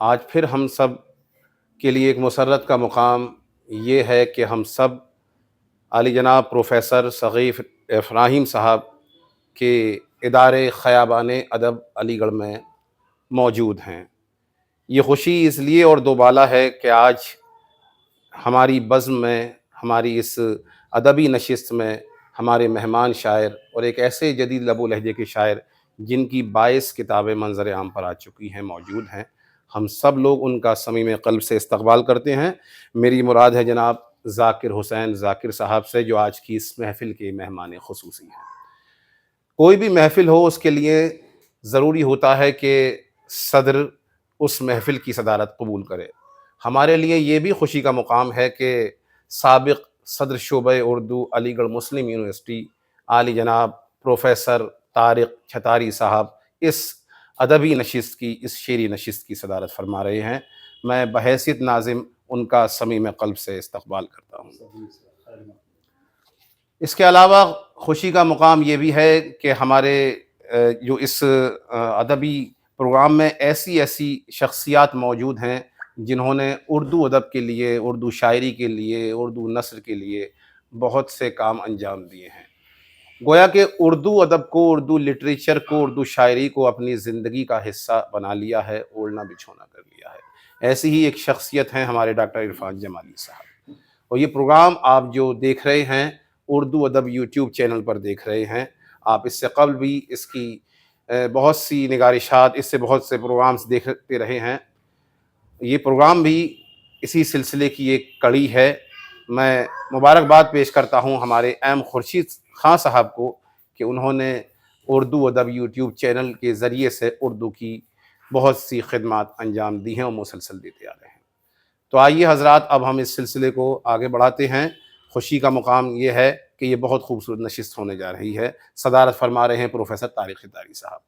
آج پھر ہم سب کے لیے ایک مسرت کا مقام یہ ہے کہ ہم سب عالی جناب پروفیسر ثقیف ابراہیم صاحب کے ادارے خیابان ادب علی گڑھ میں موجود ہیں۔ یہ خوشی اس لیے اور دوبالا ہے کہ آج ہماری بزم میں، ہماری اس ادبی نشست میں ہمارے مہمان شاعر اور ایک ایسے جدید لب و لہجے کے شاعر جن کی 22 کتابیں منظر عام پر آ چکی ہیں موجود ہیں۔ ہم سب لوگ ان کا صمیم قلب سے استقبال کرتے ہیں۔ میری مراد ہے جناب ذاکر حسین ذاکر صاحب سے، جو آج کی اس محفل کے مہمان خصوصی ہیں۔ کوئی بھی محفل ہو، اس کے لیے ضروری ہوتا ہے کہ صدر اس محفل کی صدارت قبول کرے۔ ہمارے لیے یہ بھی خوشی کا مقام ہے کہ سابق صدر شعبہ اردو علی گڑھ مسلم یونیورسٹی عالی جناب پروفیسر طارق چھتاری صاحب اس ادبی نشست کی، اس شعری نشست کی صدارت فرما رہے ہیں۔ میں بحیثیت ناظم ان کا صمیم قلب سے استقبال کرتا ہوں۔ اس کے علاوہ خوشی کا مقام یہ بھی ہے کہ ہمارے جو اس ادبی پروگرام میں ایسی شخصیات موجود ہیں جنہوں نے اردو ادب کے لیے، اردو شاعری کے لیے، اردو نثر کے لیے بہت سے کام انجام دیے ہیں۔ گویا کہ اردو ادب کو، اردو لٹریچر کو، اردو شاعری کو اپنی زندگی کا حصہ بنا لیا ہے، اوڑھنا بچھونا کر لیا ہے۔ ایسی ہی ایک شخصیت ہیں ہمارے ڈاکٹر عرفان جمالی صاحب، اور یہ پروگرام آپ جو دیکھ رہے ہیں اردو ادب یوٹیوب چینل پر دیکھ رہے ہیں۔ آپ اس سے قبل بھی اس کی بہت سی نگارشات، اس سے بہت سے پروگرامز دیکھتے رہے ہیں۔ یہ پروگرام بھی اسی سلسلے کی ایک کڑی ہے۔ میں مبارکباد پیش کرتا ہوں ہمارے ایم خورشید خان صاحب کو کہ انہوں نے اردو ادب یوٹیوب چینل کے ذریعے سے اردو کی بہت سی خدمات انجام دی ہیں اور مسلسل دیتے آ رہے ہیں۔ تو آئیے حضرات، اب ہم اس سلسلے کو آگے بڑھاتے ہیں۔ خوشی کا مقام یہ ہے کہ یہ بہت خوبصورت نشست ہونے جا رہی ہے۔ صدارت فرما رہے ہیں پروفیسر طارق چھتاری صاحب۔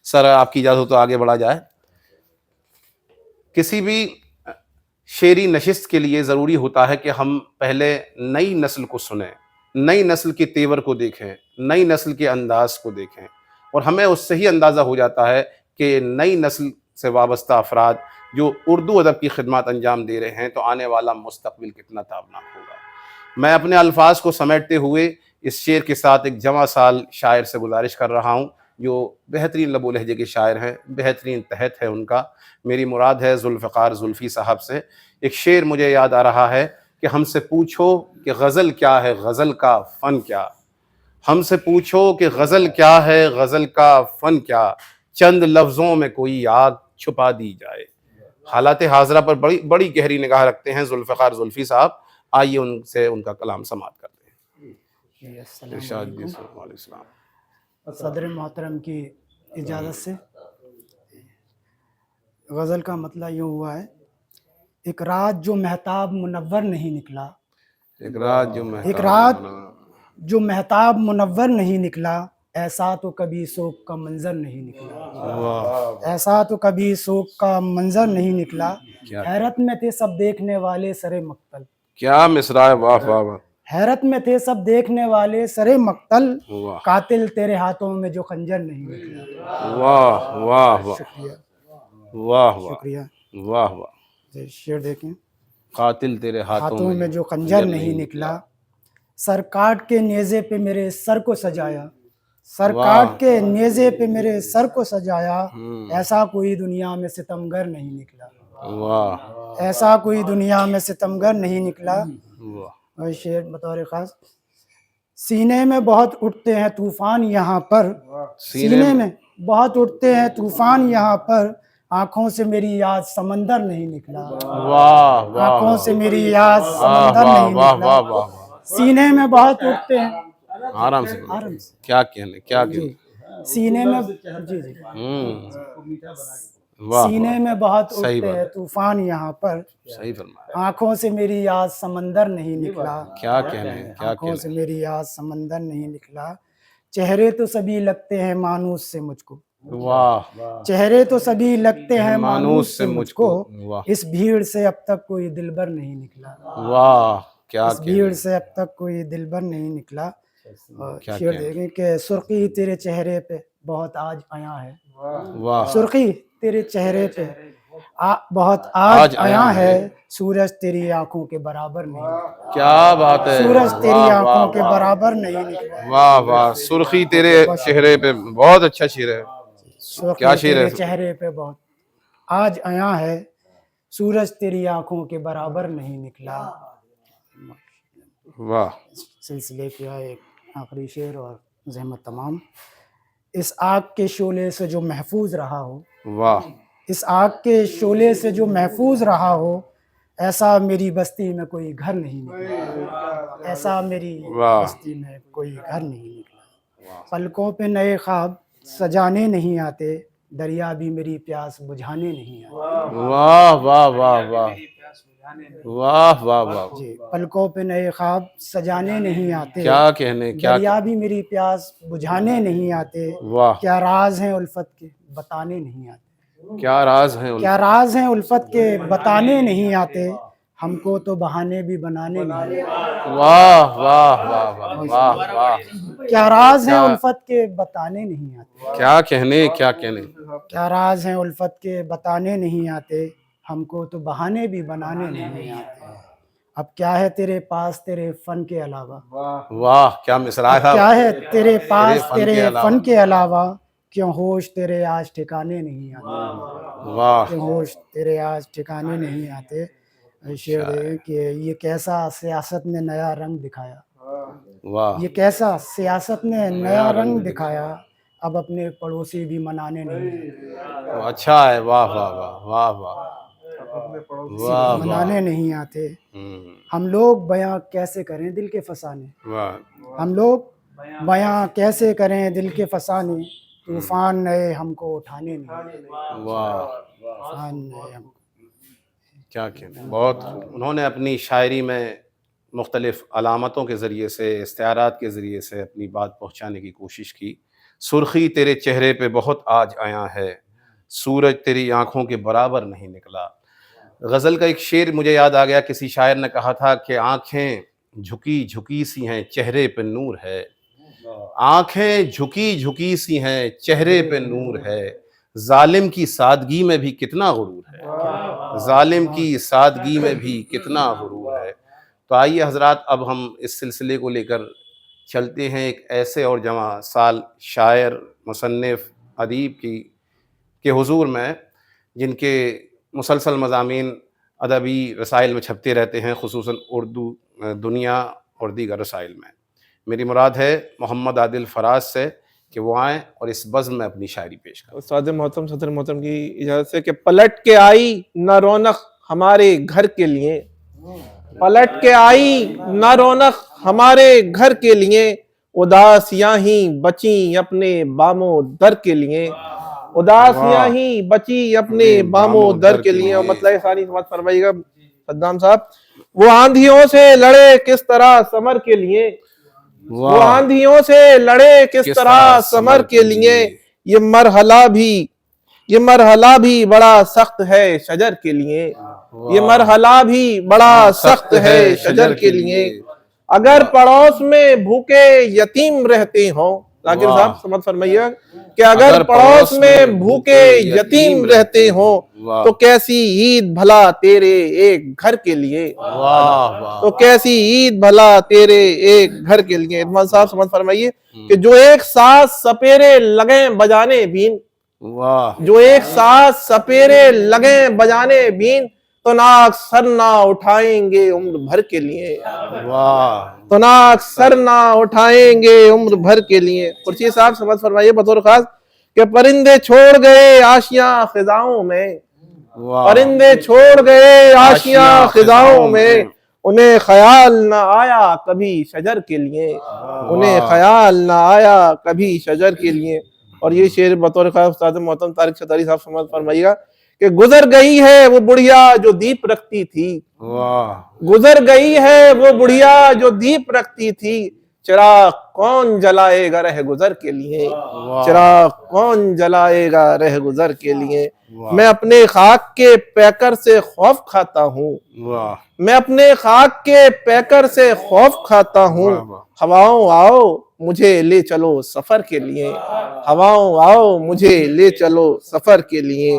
سر، آپ کی اجازت تو آگے بڑھا جائے۔ کسی بھی شعری نشست کے لیے ضروری ہوتا ہے کہ ہم پہلے نئی نسل کو سنیں، نئی نسل کے تیور کو دیکھیں، نئی نسل کے انداز کو دیکھیں، اور ہمیں اس سے ہی اندازہ ہو جاتا ہے کہ نئی نسل سے وابستہ افراد جو اردو ادب کی خدمات انجام دے رہے ہیں تو آنے والا مستقبل کتنا تابناک ہوگا۔ میں اپنے الفاظ کو سمیٹتے ہوئے اس شعر کے ساتھ ایک جواں سال شاعر سے گزارش کر رہا ہوں جو بہترین لب و لہجے کے شاعر ہیں، بہترین تحت ہے ان کا۔ میری مراد ہے ذوالفقار زلفی صاحب سے۔ ایک شعر مجھے یاد آ رہا ہے کہ ہم سے پوچھو کہ غزل کیا ہے، غزل کا فن کیا؟ ہم سے پوچھو کہ غزل کیا ہے، غزل کا فن کیا؟ چند لفظوں میں کوئی آگ چھپا دی جائے۔ حالات حاضرہ پر بڑی گہری نگاہ رکھتے ہیں ذوالفقار زلفی صاحب۔ آئیے ان سے ان کا کلام سماعت کرتے ہیں۔ السلام علیکم۔ وعلیکم السلام۔ صدر محترم کی اجازت سے غزل کا مطلب یوں ہوا ہے: ایک رات جو مہتاب منور نہیں نکلا، ایک رات جو ایک رات جو مہتاب منور نہیں نکلا، ایسا تو کبھی سوگ کا منظر نہیں نکلا، ایسا تو کبھی سوگ کا منظر نہیں نکلا، حیرت میں تھے سب دیکھنے والے سرے مقتل، کیا مصرع ہے، واہ واہ واہ، حیرت میں تھے سب دیکھنے والے سرے مقتل، قاتل تیرے ہاتھوں میں جو خنجر نہیں نکلا۔ واہ واہ واہ، شکریہ، واہ واہ، شکریہ۔ واہ واہ۔ شعر دیکھیں: قاتل تیرے ہاتھوں میں جو خنجر نہیں نکلا، سر کاٹ کے نیزے پہ میرے سر کو سجایا، سر کاٹ کے نیزے پہ میرے سر کو سجایا، ایسا کوئی دنیا میں ستمگر نہیں نکلا، واہ ایسا کوئی دنیا میں ستمگر نہیں نکلا۔ واہ، اور شعر بطور خاص: سینے میں بہت اٹھتے ہیں طوفان یہاں پر، سینے میں بہت اٹھتے ہیں طوفان یہاں پر، آنکھوں سے میری یاد سمندر نہیں نکلا، واہ واہ، آنکھوں سے میری یاد سمندر نہیں نکلا، سینے میں بہت اٹھتے ہیں، آرام سے آرام سے، کیا کہنے، کیا کہنے، سینے میں، جی جی، واہ سینے میں بہت صحیح اٹھتے ہیں طوفان یہاں پر، صحیح فرمایا، آنکھوں سے میری یاد سمندر نہیں نکلا، کیا کہنے، کیا آنکھوں سے کہنے، میری یاد سمندر نہیں نکلا، چہرے تو سبھی لگتے ہیں مانوس سے مجھ کو، واہ، چہرے تو سبھی لگتے ہیں مانوس سے مجھ کو، واہ اس بھیڑ سے اب تک کوئی دلبر نہیں نکلا، واہ، کیا اس بھیڑ سے اب تک کوئی دلبر نہیں نکلا۔ اور شعر دیکھیں کہ سرخی تیرے چہرے پہ بہت آج آیا ہے، واہ، سرخی تیرے چہرے پہ بہت آج آیا ہے سورج تیری آنکھوں کے برابر نہیں، کیا بات ہے، سورج تیری واہ واہ آنکھوں کے واہ برابر نہیں نکلا، واہ واہ، سرخی تیرے چہرے پہ، بہت اچھا شعر ہے، سرخی کیا شعر تیرے ہے؟ چہرے پہ بہت آج آیا ہے سورج تیری آنکھوں کے برابر نہیں نکلا۔ واہ، سلسلے کا ایک آخری شعر اور زحمت تمام۔ اس آگ کے شعلے سے جو محفوظ رہا ہو، واہ، اس آگ کے شعلے سے جو محفوظ رہا ہو، ایسا میری بستی میں کوئی گھر نہیں نکلا، ایسا میری واہ، بستی میں کوئی گھر نہیں نکلا۔ پلکوں پہ نئے خواب سجانے نہیں آتے، دریا بھی میری پیاس بجھانے نہیں آتے۔ واہ واہ واہ واہ واہ واہ واہ، جی، پلکوں پہ نئے خواب سجانے نہیں آتے، کیا کہنے، کیا دریا بھی میری پیاس بجھانے نہیں آتے، واہ، کیا راز ہیں الفت کے بتانے نہیں آتے، کیا راز ہیں کیا راز ہیں الفت کے بتانے نہیں آتے، ہم کو تو بہانے بھی بنانے نہیں آتے، واہ واہ واہ واہ واہ واہ، کیا راز ہیں الفت کے بتانے نہیں آتے، کیا کہنے، کیا کہنے، کیا راز ہیں الفت کے بتانے نہیں آتے، ہم کو تو بہانے بھی بنانے نہیں آتے۔ اب کیا ہے تیرے پاس تیرے فن کے علاوہ، واہ، کیا مصرع ہے، کیا ہے تیرے پاس فن تیرے کے علاوہ، فن کے علاوہ، کیوں ہوش تیرے آج ٹھکانے نہیں آتے، واہ، کیوں ہوش تیرے آج ٹھکانے نہیں آتے۔ شعر ہے کہ یہ کیسا سیاست نے نیا رنگ دکھایا، واہ، یہ کیسا سیاست نے نیا رنگ دکھایا، اب اپنے پڑوسی بھی منانے نہیں آتے، اچھا ہے، واہ واہ واہ واہ واہ واہ واہ، منانے نہیں آتے۔ ہم، ہم لوگ بیاں کیسے کریں دل کے فسانے، واہ، ہم لوگ بیاں کیسے کریں دل کے فسانے، طوفان نئے ہم کو اٹھانے نہیں، واہ، طوفان نئے ہم کو۔ کیا کہنے، بہت انہوں نے اپنی شاعری میں مختلف علامتوں کے ذریعے سے، استعارات کے ذریعے سے اپنی بات پہنچانے کی کوشش کی۔ سرخی تیرے چہرے پہ بہت آج آیا ہے، سورج تیری آنکھوں کے برابر نہیں نکلا۔ غزل کا ایک شعر مجھے یاد آ گیا، کسی شاعر نے کہا تھا کہ آنکھیں جھکی جھکی سی ہیں چہرے پہ نور ہے، آنکھیں جھکی جھکی سی ہیں چہرے پہ نور ہے، ظالم کی سادگی میں بھی کتنا غرور ہے، ظالم کی سادگی میں بھی کتنا غرور ہے۔ تو آئیے حضرات، اب ہم اس سلسلے کو لے کر چلتے ہیں ایک ایسے اور جواں سال شاعر، مصنف، ادیب کے حضور میں، جن کے مسلسل مضامین ادبی رسائل میں چھپتے رہتے ہیں، خصوصاً اردو دنیا اور دیگر رسائل میں۔ میری مراد ہے محمد عادل فراز سے کہ وہ آئیں اور اس بزم میں اپنی شاعری پیش کریں۔ استاد محترم صدر محترم کی اجازت سے کہ پلٹ کے آئی نہ رونق ہمارے گھر کے لیے، پلٹ کے آئی نہ رونق ہمارے گھر کے لیے، اداسیاں ہی بچیں اپنے بام و در کے لیے، اداسیاں ہی بچی اپنے بام و در کے لیے۔ اور مطلب ثانی سماعت فرمائیے گا صدام صاحب، وہ آندھیوں سے لڑے کس طرح سمر کے لیے، وہ آندھیوں سے لڑے کس طرح سمر کے لیے، یہ مرحلہ بھی بڑا سخت ہے شجر کے لیے، یہ مرحلہ بھی بڑا سخت ہے شجر کے لیے، اگر پڑوس میں بھوکے یتیم رہتے ہوں، ذاکر صاحب سمجھ فرمائیے کہ اگر پڑوس میں بھوکے یتیم رہتے ہوں تو کیسی عید بھلا تیرے ایک گھر کے لیے، تو کیسی عید بھلا تیرے ایک گھر کے لیے۔ ادمان صاحب سمجھ فرمائیے کہ جو ایک ساتھ سپیرے لگیں بجانے بین، جو ایک ساتھ سپیرے لگیں بجانے بین، تو ناک سر نہ اٹھائیں گے عمر بھر کے لیے، تو ناک سر نہ اٹھائیں گے عمر بھر کے لیے۔ قرشید صاحب سمجھ فرمائیے بطور خاص کہ پرندے چھوڑ گئے آشیاں خزاؤں میں، پرندے چھوڑ گئے آشیاں خزاؤں میں، انہیں خیال نہ آیا کبھی شجر کے لیے، انہیں خیال نہ آیا کبھی شجر کے لیے۔ اور یہ شعر بطور خاص استاد محترم طارق شتاری صاحب سمجھ فرمائیے گا کہ گزر گئی ہے وہ بڑھیا جو دیپ رکھتی تھی، گزر گئی ہے وہ بڑھیا جو دیپ رکھتی تھی، چراغ کون جلائے گا رہ گزر کے لیے، چراغ کون جلائے گا رہ گزر کے لیے۔ میں اپنے خاک کے پیکر سے خوف کھاتا ہوں، میں اپنے خاک کے پیکر سے خوف کھاتا ہوں، ہواؤں آؤ مجھے لے چلو سفر کے لیے، ہواؤں آؤ مجھے لے چلو سفر کے لیے۔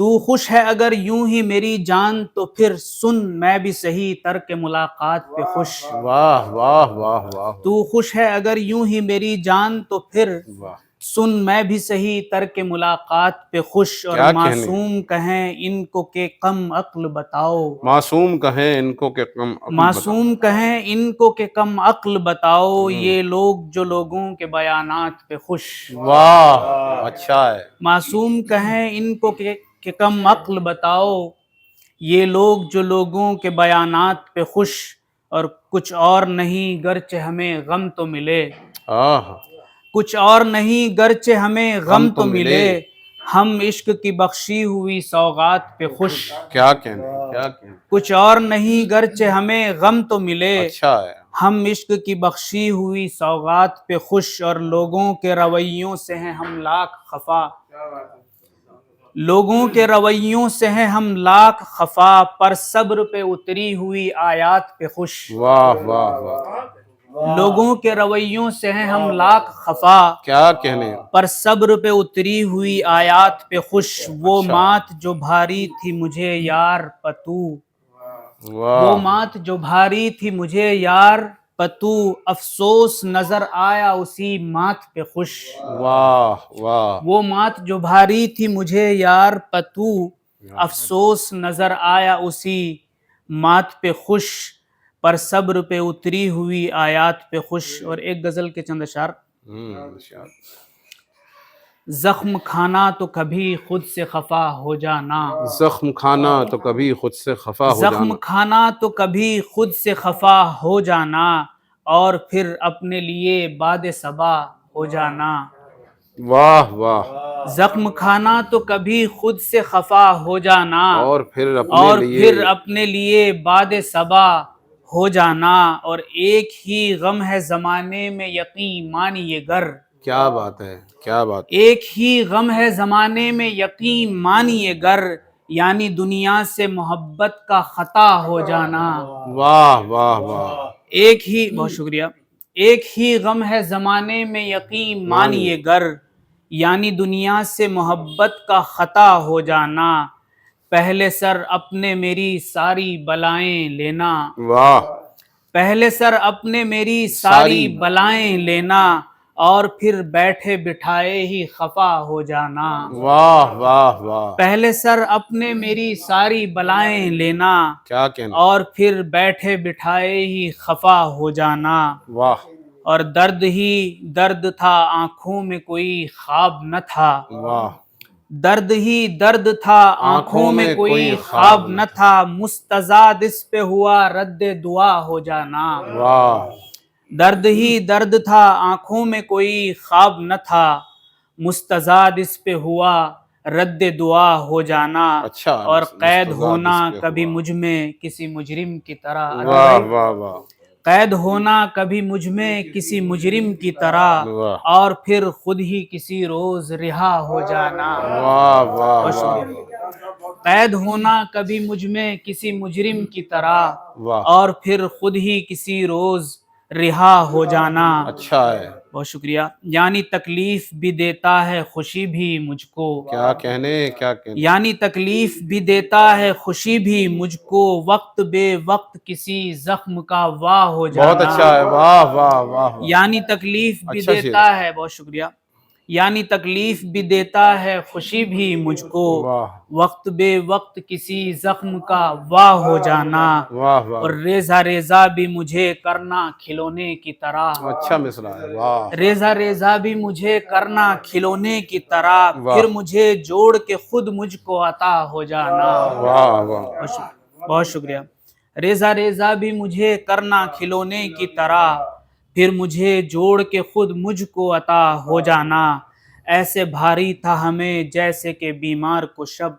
تو خوش ہے اگر یوں ہی میری جان تو پھر سن میں بھی صحیح ترک ملاقات پہ خوش واہ واہ واہ واہ تو خوش ہے اگر یوں ہی میری جان تو پھر واہ، سن میں بھی صحیح ترک ملاقات پہ خوش اور کیا کہنے؟ معصوم کہیں ان کو کہ کم عقل بتاؤ معصوم کہیں ان کو کہ کم عقل معصوم کہیں ان کو کہ کم عقل بتاؤ یہ لوگ جو لوگوں کے بیانات پہ خوش واہ اچھا ہے، معصوم کہیں ان کو کہ کم عقل بتاؤ یہ لوگ جو لوگوں کے بیانات پہ خوش اور کچھ اور نہیں گرچہ ہمیں غم تو ملے آہ کچھ اور نہیں گرچہ ہمیں غم تو ملے ہم عشق کی بخشی ہوئی سوغات پہ خوش کیا کہنے کیا کہنے، کچھ اور نہیں گرچہ ہمیں غم تو ملے اچھا ہے، ہم عشق کی بخشی ہوئی سوغات پہ خوش اور لوگوں کے رویوں سے ہیں ہم لاکھ خفا لوگوں کے رویوں سے ہیں ہم لاکھ خفا پر صبر پہ اتری ہوئی آیات پہ خوش واہ واہ واہ، لوگوں کے رویوں سے ہیں ہم لاکھ خفا کیا کہنے، پر صبر پہ اتری ہوئی آیات پہ خوش وہ اچھا، مات جو بھاری تھی مجھے یار پتو وہ واہ مات جو بھاری تھی مجھے یار پتو افسوس نظر آیا اسی مات پہ خوش واہ واہ، وہ مات جو بھاری تھی مجھے یار پتو افسوس نظر آیا اسی مات پہ خوش پر صبر پہ اتری ہوئی آیات پہ خوش اور ایک غزل کے چند اشعار زخم کھانا تو کبھی خود سے خفا ہو جانا زخم کھانا تو کبھی خود سے خفا ہو زخم جانا، کھانا تو کبھی خود سے خفا ہو جانا اور پھر اپنے لیے باد صبا ہو جانا واہ واہ، زخم کھانا تو کبھی خود سے خفا ہو جانا اور پھر اپنے اور لیے پھر اپنے لیے باد صبا ہو جانا اور ایک ہی غم ہے زمانے میں یقین مانیے گر کیا بات ہے کیا بات، ایک ہی غم ہے زمانے میں یقین مانیے گر یعنی دنیا سے محبت کا خطا ہو جانا واہ واہ واہ، ایک ہی بہت شکریہ ایک ہی غم ہے زمانے میں یقین مانیے گر یعنی دنیا سے محبت کا خطا ہو جانا پہلے سر اپنے میری ساری بلائیں لینا واہ پہلے سر اپنے میری ساری بلائیں لینا اور پھر بیٹھے بٹھائے ہی خفا ہو جانا واہ واہ واہ، پہلے سر اپنے میری ساری بلائیں لینا کیا کہنا، اور پھر بیٹھے بٹھائے ہی خفا ہو جانا واہ اور درد ہی درد تھا آنکھوں میں کوئی خواب نہ تھا واہ، درد ہی درد تھا آنکھوں میں کوئی خواب نہ تھا مستزاد اس پہ ہوا رد دعا ہو جانا واہ، درد ہی درد تھا آنکھوں میں کوئی خواب نہ تھا مستزاد اس پہ ہوا رد دعا ہو جانا اچھا، اور قید مستزاد ہونا اس پہ کبھی ہوا، مجھ میں کسی مجرم کی طرح واہ واہ واہ، قید ہونا کبھی مجھ میں کسی مجرم کی طرح واہ اور پھر خود ہی کسی روز رہا ہو جانا واہ واہ واہ، قید ہونا کبھی مجھ میں کسی مجرم کی طرح واہ، اور پھر خود ہی کسی روز رہا ہو جانا اچھا ہے، بہت شکریہ یعنی تکلیف بھی دیتا ہے خوشی بھی مجھ کو کیا کہنے کیا کہنے، یعنی تکلیف بھی دیتا ہے خوشی بھی مجھ کو وقت بے وقت کسی زخم کا واہ ہو جانا بہت اچھا ہے، واہ واہ واہ، یعنی تکلیف بھی اچھا دیتا ہے بہت شکریہ یعنی تکلیف بھی دیتا ہے خوشی بھی مجھ کو واہ وقت بے وقت کسی زخم کا واہ ہو جانا واہ واہ، اور ریزہ ریزہ بھی مجھے کرنا کھلونے کی طرح اچھا مصرع ہے، واہ ریزہ ریزہ بھی مجھے کرنا کھلونے کی طرح واہ، پھر مجھے جوڑ کے خود مجھ کو عطا ہو جانا واہ واہ، بہت شکریہ ریزہ ریزہ بھی مجھے کرنا کھلونے کی طرح پھر مجھے جوڑ کے خود مجھ کو عطا ہو جانا ایسے بھاری تھا ہمیں جیسے کہ بیمار کو شب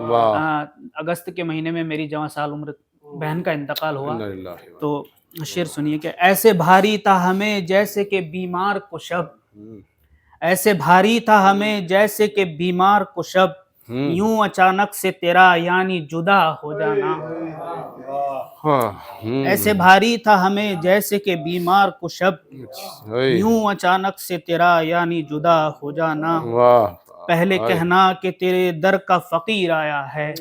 واہ، اگست کے مہینے میں میری 11 سال عمر بہن کا انتقال ہوا انا للہ و تو شعر سنیے کہ ایسے بھاری تھا ہمیں جیسے کہ بیمار کو شب ایسے بھاری تھا ہمیں جیسے کہ بیمار کو شب یوں اچانک سے تیرا یعنی جدا ہو جانا ہاں، ایسے بھاری تھا ہمیں جیسے کہ بیمار کو شب یوں اچانک سے تیرا یعنی جدا ہو جانا واہ پہلے کہنا کہ تیرے در کا فقیر آیا ہے،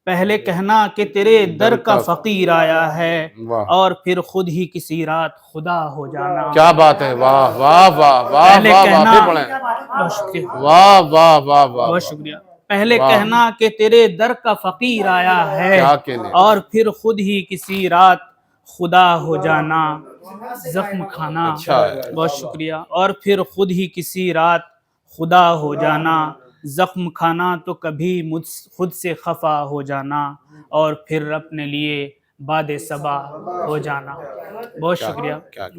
پہلے کہنا کہ تیرے در کا فقیر آیا ہے، اور پھر خود ہی کسی رات خدا ہو جانا۔ کیا بات ہے، واہ واہ واہ واہ پہلے واہ کہنا، واہ، پھر پڑھیں، بہت شکریہ، واہ واہ واہ واہ، بہت شکریہ۔ پہلے کہنا کہ تیرے در کا فقیر آیا ہے، کیا کہنے، اور پھر خود ہی کسی رات خدا ہو جانا، زخم کھانا، اچھا ہے، بہت شکریہ۔ اور پھر خود ہی کسی رات خدا ہو جانا، زخم کھانا تو کبھی خود سے خفا ہو جانا، اور پھر اپنے لیے باد صبا ہو جانا۔ بہت شکریہ،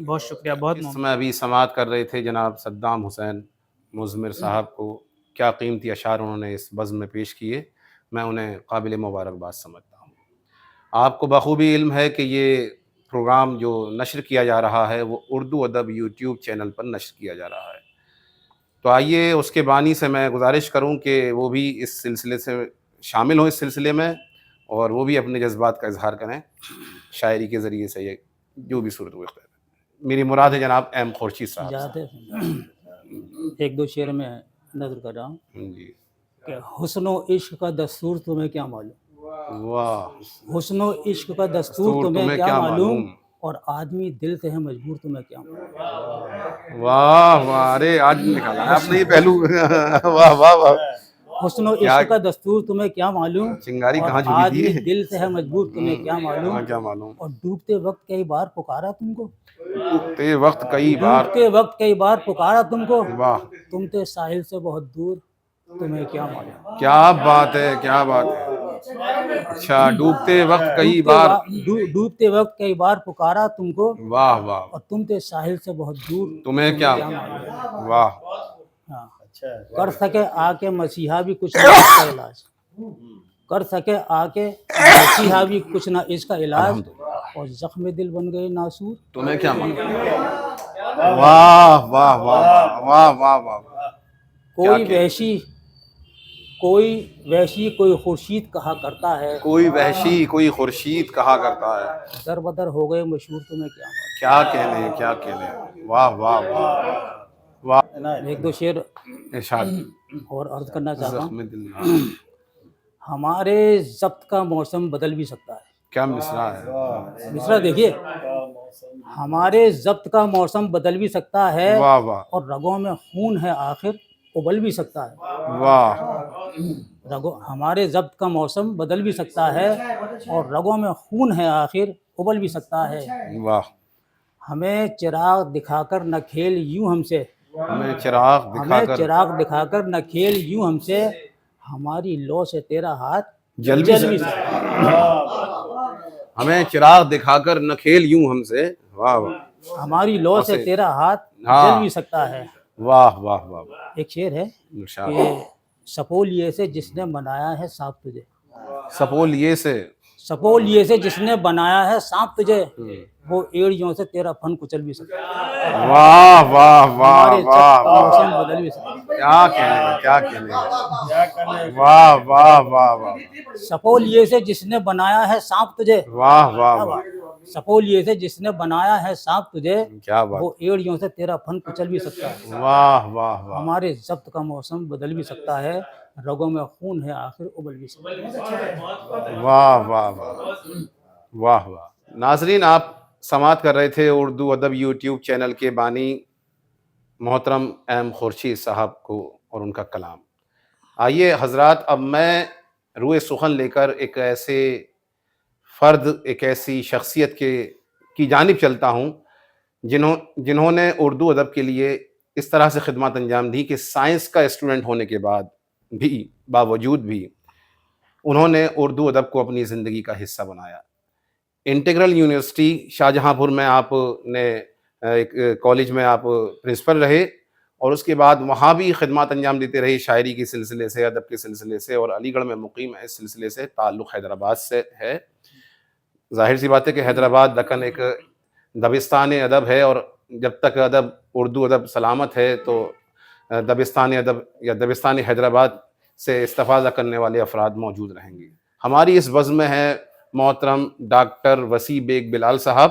بہت شکریہ، بہت اس میں ابھی سماعت کر رہے تھے جناب صدام حسین مزمر صاحب کو، کیا قیمتی اشعار انہوں نے اس بزم میں پیش کیے، میں انہیں قابل مبارکباد سمجھتا ہوں۔ آپ کو بخوبی علم ہے کہ یہ پروگرام جو نشر کیا جا رہا ہے وہ اردو ادب یوٹیوب چینل پر نشر کیا جا رہا ہے، تو آئیے اس کے بانی سے میں گزارش کروں کہ وہ بھی اس سلسلے سے شامل ہوں، اس سلسلے میں، اور وہ بھی اپنے جذبات کا اظہار کریں شاعری کے ذریعے سے، یہ جو بھی صورت اختیار ہے۔ میری مراد ہے جناب ایم خورشید صاحب۔ ایک دو شعر میں نظر کر رہا ہوں جی، کہ حسن و عشق کا دستور تمہیں کیا معلوم، واہ، حسن و عشق کا دستور تمہیں کیا معلوم، اور آدمی دل سے ہے مجبور تمہیں کیا معلوم۔ واہ واہ، ارے آج نکالا ہے آپ نے یہ پہلو، واہ واہ واہ، حسن و عشق کا دستور تمہیں کیا معلوم، چنگاری اور کہاں جھکی آدمی تھی، دل سے ہے مجبور تمہیں کیا معلوم، کیا معلوم، اور ڈوبتے وقت کئی بار پکارا تم کو، تے وقت کئی بار، ڈوبتے وقت کئی بار پکارا تم کو، واہ، تم تھے ساحل سے بہت دور تمہیں کیا معلوم۔ کیا بات ہے، کیا بات ہے، اچھا، ڈوبتے وقت کئی بار، ڈوبتے وقت کئی بار پکارا تم کو، واہ واہ، اور تم تھے ساحل سے بہت دور تمہیں کیا، معلوم۔ واہ، ہاں، کر سکے آ کے مسیحا بھی کچھ نہ اس کا علاج، کر سکے آ کے مسیحا بھی کچھ نہ اس کا علاج، اور زخم دل بن گئے ناسور تمہیں کیا معلوم، واہ واہ واہ واہ واہ واہ، کوئی وحشی کوئی خورشید کہا کرتا ہے، کوئی وحشی کوئی خورشید کہا کرتا ہے، در بدر ہو گئے مشہور تمہیں کیا معلوم۔ کیا کہنے، کیا کہنے، واہ واہ واہ واہ، ایک دو شعر ارشاد، اور عرض کرنا چاہتا ہوں۔ زخم دل، ہمارے ضبط کا موسم بدل بھی سکتا ہے، کیا مصرع ہے، مصرع دیکھیے، ہمارے ضبط کا موسم بدل بھی سکتا ہے، واہ واہ اور رگوں میں خون ہے آخر ابل بھی سکتا ہے، واہ، ہمارے ضبط کا موسم بدل بھی سکتا ہے، اور رگوں میں خون ہے آخر ابل بھی سکتا ہے، واہ، ہمیں چراغ دکھا کر نہ کھیل یوں ہم سے، ہمیں چراغ دکھا ہمیں کر چراغ دکھا کر نہ کھیل یوں ہم سے، ہماری لو سے تیرا ہاتھ جل بھی سکتا ہے، ہمیں چراغ دکھا کر نہ کھیل یوں ہم سے، واہ واہ، ہماری لو سے تیرا ہاتھ ہاں، جل بھی سکتا ہے۔ واہ واہ واہ، ایک شعر ہے ارشاد، کہ سپولیے سے جس نے بنایا ہے سانپ تجھے، سپولیے سے، سپولیے سے جس نے بنایا ہے سانپ تجھے، وہ ایڑیوں سے تیرا فن کچل بھی سکتا ہے، واہ واہ واہ ہمارے ضبط واہ کا واہ، موسم بدل بھی سکتا ہے۔ کیا کہنے، کیا کہنے، واہ واہ واہ واہ، سپولیے سے جس نے بنایا ہے سانپ تجھے، واہ واہ واہ، سپولیے سے جس نے بنایا ہے سانپ تجھے، کیا بات، وہ ایڑیوں سے تیرا فن کچل بھی سکتا ہے، واہ واہ واہ، ہمارے ضبط کا موسم بدل بھی سکتا ہے، رگوں میں خون ہے آخر ابل بھی سکتا ہے۔ واہ واہ واہ، واہ واہ۔ ناظرین، آپ سماعت کر رہے تھے اردو ادب یوٹیوب چینل کے بانی محترم ایم خورشید صاحب کو اور ان کا کلام۔ آئیے حضرات، اب میں روئے سخن لے کر ایک ایسے فرد، ایک ایسی شخصیت کی جانب چلتا ہوں جنہوں نے اردو ادب کے لیے اس طرح سے خدمات انجام دی کہ سائنس کا اسٹوڈنٹ ہونے کے باوجود بھی انہوں نے اردو ادب کو اپنی زندگی کا حصہ بنایا۔ انٹیگرل یونیورسٹی شاہجہاں پور میں آپ نے ایک کالج میں آپ پرنسپل رہے، اور اس کے بعد وہاں بھی خدمات انجام دیتے رہے شاعری کے سلسلے سے، ادب کے سلسلے سے، اور علی گڑھ میں مقیم ہے، اس سلسلے سے تعلق حیدرآباد سے ہے۔ ظاہر سی بات ہے کہ حیدرآباد دکن ایک دبستان ادب ہے، اور جب تک اردو ادب سلامت ہے تو دبستان ادب یا دبستان حیدرآباد سے استفادہ کرنے والے افراد موجود رہیں گے۔ ہماری اس بزم میں ہے محترم ڈاکٹر وسیع بیگ بلال صاحب،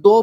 2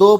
2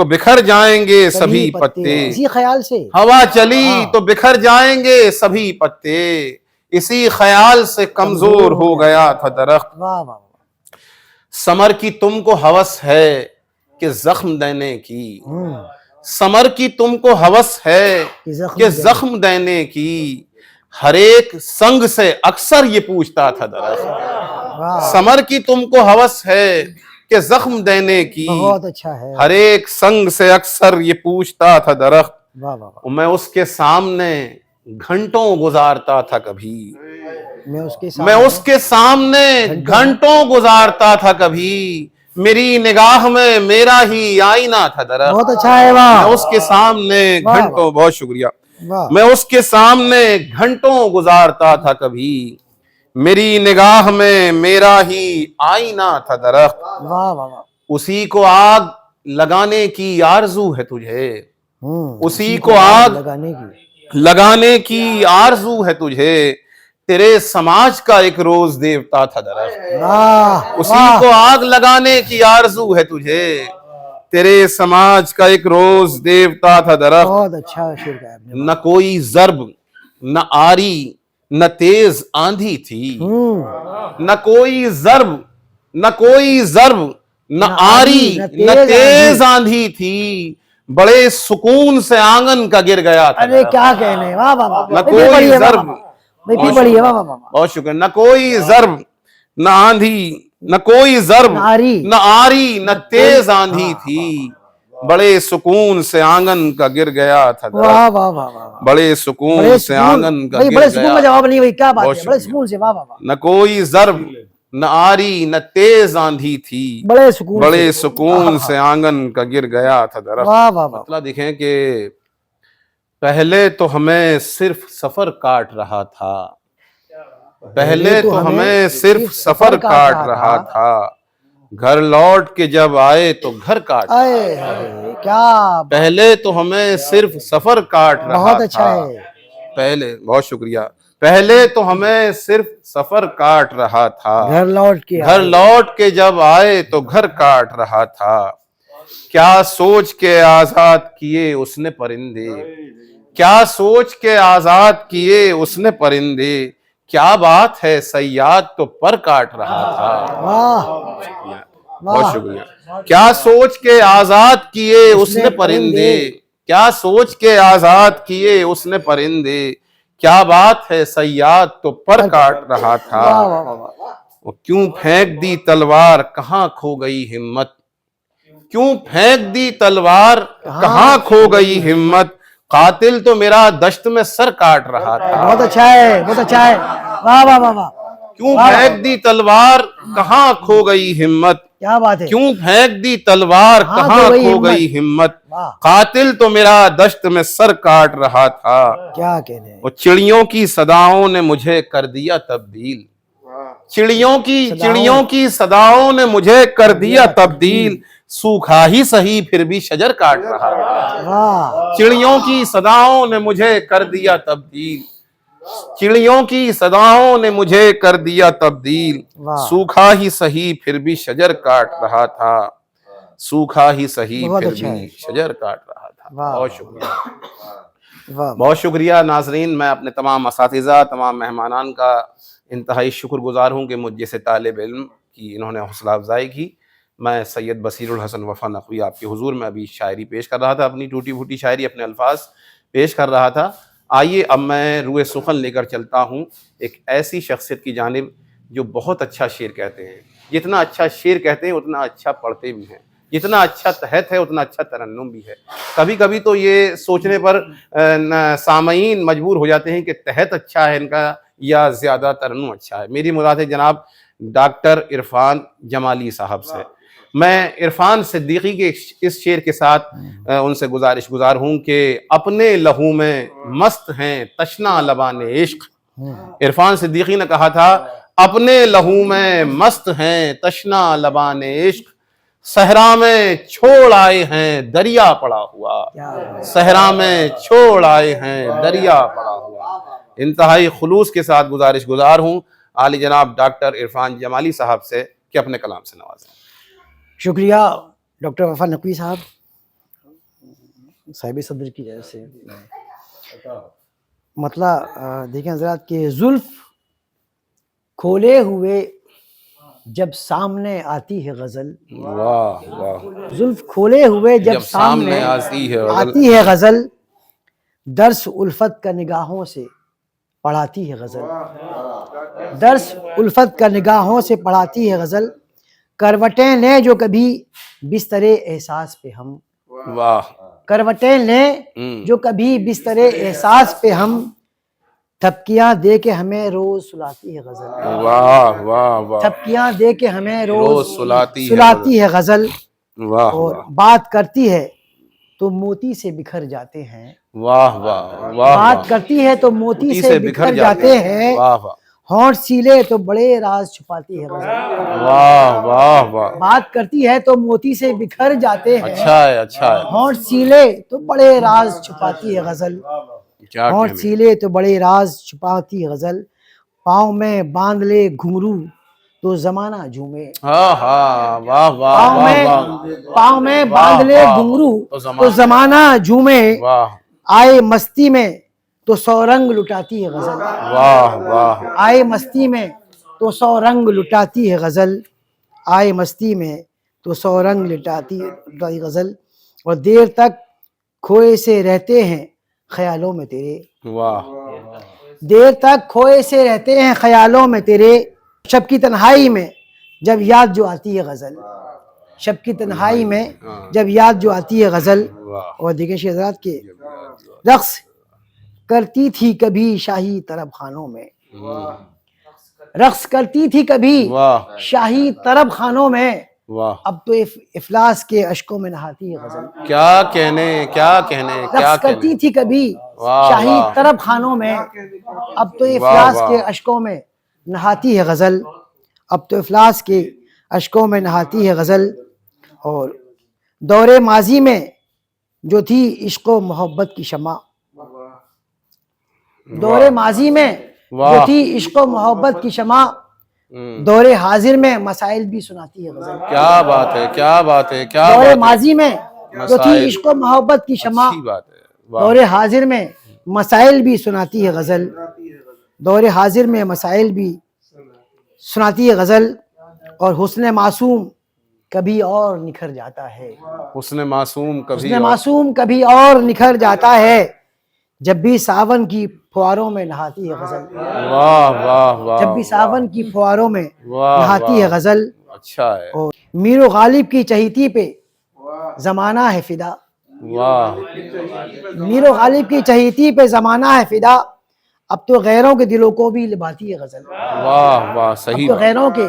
تو بکھر جائیں گے سبھی پتے، اسی خیال سے ہوا چلی تو بکھر جائیں گے سبھی پتے، اسی خیال سے کمزور ہو گیا تھا درخت۔ واہ واہ ثمر کی تم کو ہوس ہے کہ زخم دینے کی، ثمر کی تم کو ہوس ہے کہ زخم دینے کی، ہر ایک سنگ سے اکثر یہ پوچھتا تھا درخت۔ ثمر کی تم کو ہوس ہے کہ زخم دینے کی، بہت اچھا ہے، ہر ایک سنگ سے اکثر یہ پوچھتا تھا درخت۔ واہ واہ واہ، میں اس کے سامنے گھنٹوں گزارتا تھا کبھی، میں اس کے میں اس کے سامنے گھنٹوں گزارتا تھا کبھی، میری نگاہ میں میرا ہی آئینہ تھا درخت۔ بہت اچھا ہے، واہ میں اس کے سامنے گھنٹوں، بہت شکریہ، واہ میں اس کے سامنے گھنٹوں گزارتا تھا کبھی، میری نگاہ میں میرا ہی آئینہ تھا درخت۔ واہ واہ واہ، اسی کو آگ لگانے کی آرزو ہے تجھے، اسی کو آگ لگانے کی، لگانے کی آرزو ہے تجھے، تیرے سماج کا ایک روز دیوتا تھا درخت۔ واہ اسی کو آگ لگانے کی آرزو ہے تجھے، تیرے سماج کا ایک روز دیوتا تھا درخت۔ بہت اچھا شعر گایا آپ نے، نہ کوئی ضرب نہ آری نہ تیز آندھی تھی، نہ کوئی ضرب نہ کوئی ضرب نہ آری نہ تیز آندھی تھی، بڑے سکون سے آنگن کا گر گیا تھا۔ ارے کیا کہنے، واہ واہ واہ، نہ کوئی ضرب، پھر پڑھیے، واہ واہ واہ، بہت شکریہ، نہ کوئی ضرب نہ آندھی، نہ کوئی ضرب نہ آری نہ تیز آندھی تھی، بڑے سکون سے آنگن کا گر گیا تھا درخت۔ واہ واہ واہ واہ، بڑے سکون سے آنگن کا گر بڑے سکون کا گیا، جواب نہیں بھائی، کیا بات بہت ہے، بڑے شکریہ۔ سکون سے، واہ واہ واہ، نہ کوئی ضرب نہ آری نہ تیز آندھی تھی، بڑے سکون، بڑے سکون سے آنگن کا گر گیا تھا درخت۔ واہ واہ واہ، مطلب دیکھیں کہ پہلے تو ہمیں صرف سفر کاٹ رہا تھا، پہلے تو ہمیں صرف سفر کاٹ رہا تھا، گھر لوٹ کے جب آئے تو گھر کاٹ، اے کیا پہلے تو ہمیں صرف سفر کاٹ رہا بہت اچھا تھا، ہے، پہلے، بہت شکریہ، پہلے تو ہمیں صرف سفر کاٹ رہا تھا، گھر لوٹ کے گھر لوٹ کے جب آئے تو گھر کاٹ رہا تھا، کیا سوچ کے آزاد کیے اس نے پرندے، کیا سوچ کے آزاد کیے اس نے پرندے، کیا بات ہے صیاد تو پر کاٹ رہا تھا، واہ بہت شکریہ، کیا سوچ کے آزاد کیے اس نے پرندے، کیا سوچ کے آزاد کیے اس نے پرندے، کیا بات ہے صیاد تو پر کاٹ رہا تھا، واہ واہ واہ، وہ کیوں پھینک دی تلوار کہاں کھو گئی ہمت، کیوں پھینک دی تلوار کہاں کھو گئی ہمت، قاتل تو میرا دشت میں سر کاٹ رہا تھا، بہت اچھا ہے، بہت اچھا ہے، واہ واہ واہ واہ، کیوں پھینک دی تلوار کہاں کھو گئی ہمت، کیا بات ہے، کیوں پھینک دی تلوار کہاں کھو گئی ہمت، واہ، قاتل تو میرا دشت میں سر کاٹ رہا تھا، کیا کہنے، وہ چڑیوں کی صداؤں نے مجھے کر دیا تبدیل، چڑیوں کی صداؤں نے مجھے کر دیا تبدیل، سوکھا ہی سہی پھر بھی شجر کاٹ رہا تھا، واہ، چڑیوں کی صداؤں نے مجھے کر دیا تبدیل، چڑیوں کی صداؤں نے مجھے کر دیا تبدیل، واہ، سوکھا ہی سہی پھر بھی شجر کاٹ رہا تھا، سوکھا ہی سہی بہت پھر اچھا بھی ہے، شجر کاٹ رہا تھا۔ واہ، بہت شکریہ، واہ، بہت شکریہ ناظرین، میں اپنے تمام اساتذہ، تمام مہمانان کا انتہائی شکر گزار ہوں کہ مجھ جیسے طالب علم کی انہوں نے حوصلہ افزائی کی۔ میں سید بصیر الحسن وفا نقوی آپ کے حضور میں ابھی شاعری پیش کر رہا تھا، اپنی ٹوٹی پھوٹی شاعری، اپنے الفاظ پیش کر رہا تھا۔ آئیے اب میں روئے سخن لے کر چلتا ہوں ایک ایسی شخصیت کی جانب جو بہت اچھا شعر کہتے ہیں، جتنا اچھا شعر کہتے ہیں اتنا اچھا پڑھتے بھی ہیں، جتنا اچھا تحت ہے اتنا اچھا ترنم بھی ہے۔ کبھی کبھی تو یہ سوچنے پر سامعین مجبور ہو جاتے ہیں کہ تحت اچھا ہے ان کا یا زیادہ ترنم اچھا ہے۔ میری مراد ہے جناب ڈاکٹر عرفان جمالی صاحب سے۔ میں عرفان صدیقی کے اس شعر کے ساتھ ان سے گزارش گزار ہوں کہ اپنے لہو میں مست ہیں تشنا لبان عشق۔ عرفان صدیقی نے کہا تھا اپنے لہو میں مست ہیں تشنا لبان عشق، صحرا میں چھوڑ آئے ہیں دریا پڑا ہوا، صحرا میں چھوڑ آئے ہیں دریا پڑا ہوا۔ انتہائی خلوص کے ساتھ گزارش گزار ہوں عالی جناب ڈاکٹر عرفان جمالی صاحب سے کہ اپنے کلام سے نوازیں۔ شکریہ ڈاکٹر وفا نقوی صاحب، صاحب صدر کی جگہ سے مطلب دیکھیں حضرات کہ زلف کھولے ہوئے جب سامنے آتی ہے غزل، واہ واہ، زلف کھولے ہوئے جب سامنے آتی ہے غزل، آتی ہے غزل، درس الفت کا نگاہوں سے پڑھاتی ہے غزل، درس الفت کا نگاہوں سے پڑھاتی ہے غزل، کروٹیں لیں جو کبھی بستر احساس پہ ہم، واہ، کروٹیں لیں جو کبھی بستر احساس پہ ہم، تھپکیاں دے کے ہمیں روز سلاتی ہے غزل، واہ واہ واہ، تھپکیاں دے کے ہمیں روز سلاتی ہے غزل، واہ اور واہ بات کرتی ہے تو موتی سے بکھر جاتے ہیں، واہ واہ واہ، بات کرتی ہے تو موتی سے بکھر جاتے ہیں، واہ واہ ہونٹ سیلے تو بڑے راز چھپاتی ہے غزل، واہ واہ واہ، بات کرتی ہے تو موتی سے بکھر جاتے ہیں، اچھا ہے اچھا ہے، ہونٹ سیلے تو بڑے راز چھپاتی ہے غزل، کیا ہونٹ کہنے، سیلے تو بڑے راز چھپاتی ہے غزل، پاؤں میں باندھ لے گھنگرو تو زمانہ جھومے، ہاں ہاں، واہ واہ واہ واہ، پاؤں میں باندھ لے گھنگرو تو زمانہ جھومے، واہ آئے مستی میں تو سو رنگ لٹاتی ہے غزل، واہ واہ، آئے مستی میں تو سو رنگ لٹاتی ہے غزل، آئے مستی میں تو سو رنگ لٹاتی ہے غزل، اور دیر تک کھوئے سے رہتے ہیں خیالوں میں تیرے، واہ، دیر تک کھوئے سے رہتے ہیں خیالوں میں تیرے، شب کی تنہائی میں جب یاد جو آتی ہے غزل، شب کی تنہائی میں جب یاد جو آتی ہے غزل، اور دیکھیں شیخ حضرات کے رقص کرتی تھی کبھی شاہی طرب خانوں میں، رقص کرتی تھی کبھی واہ شاہی طرب خانوں میں، واہ، اب تو افلاس کے اشکوں میں نہاتی ہے غزل، کیا کہنے کیا کہنے کیا رقص کرتی کہنے، تھی کبھی واہ شاہی واہ، طرب خانوں میں، اب تو واہ افلاس کے واہ، اشکوں میں نہاتی ہے غزل، اب تو افلاس کے اشکوں میں نہاتی ہے غزل، اور دور ماضی میں جو تھی عشق و محبت کی شمع، دور ماضی میں جو واہ، تھی عشق و محبت کی شمع، دور حاضر میں مسائل بھی سناتی ہے غزل، کیا بات ہے کیا بات ہے کیا دور بات ہے، ماضی میں جو تھی مسائل، عشق و محبت کی شمع، اچھی بات ہے، واہ، دور حاضر میں مسائل بھی سناتی ہے غزل، دور حاضر میں مسائل بھی سناتی ہے غزل، اور حسن معصوم کبھی اور نکھر جاتا ہے، حسن معصوم کبھی حسن اور، معصوم کبھی اور نکھر جاتا ہے، جب بھی ساون کی فواروں میں نہاتی ہے غزل، واہ واہ واہ، جب بھی ساون کی فواروں میں واہ نہاتی ہے واہ، غزل، اچھا ہے، اور میر و غالب کی چہیتی پہ زمانہ ہے فدا، واہ میر و غالب کی چہیتی پہ زمانہ ہے فدا، اب تو غیروں کے دلوں کو بھی لبھاتی ہے غزل، واہ واہ، اب صحیح تو بات، غیروں کے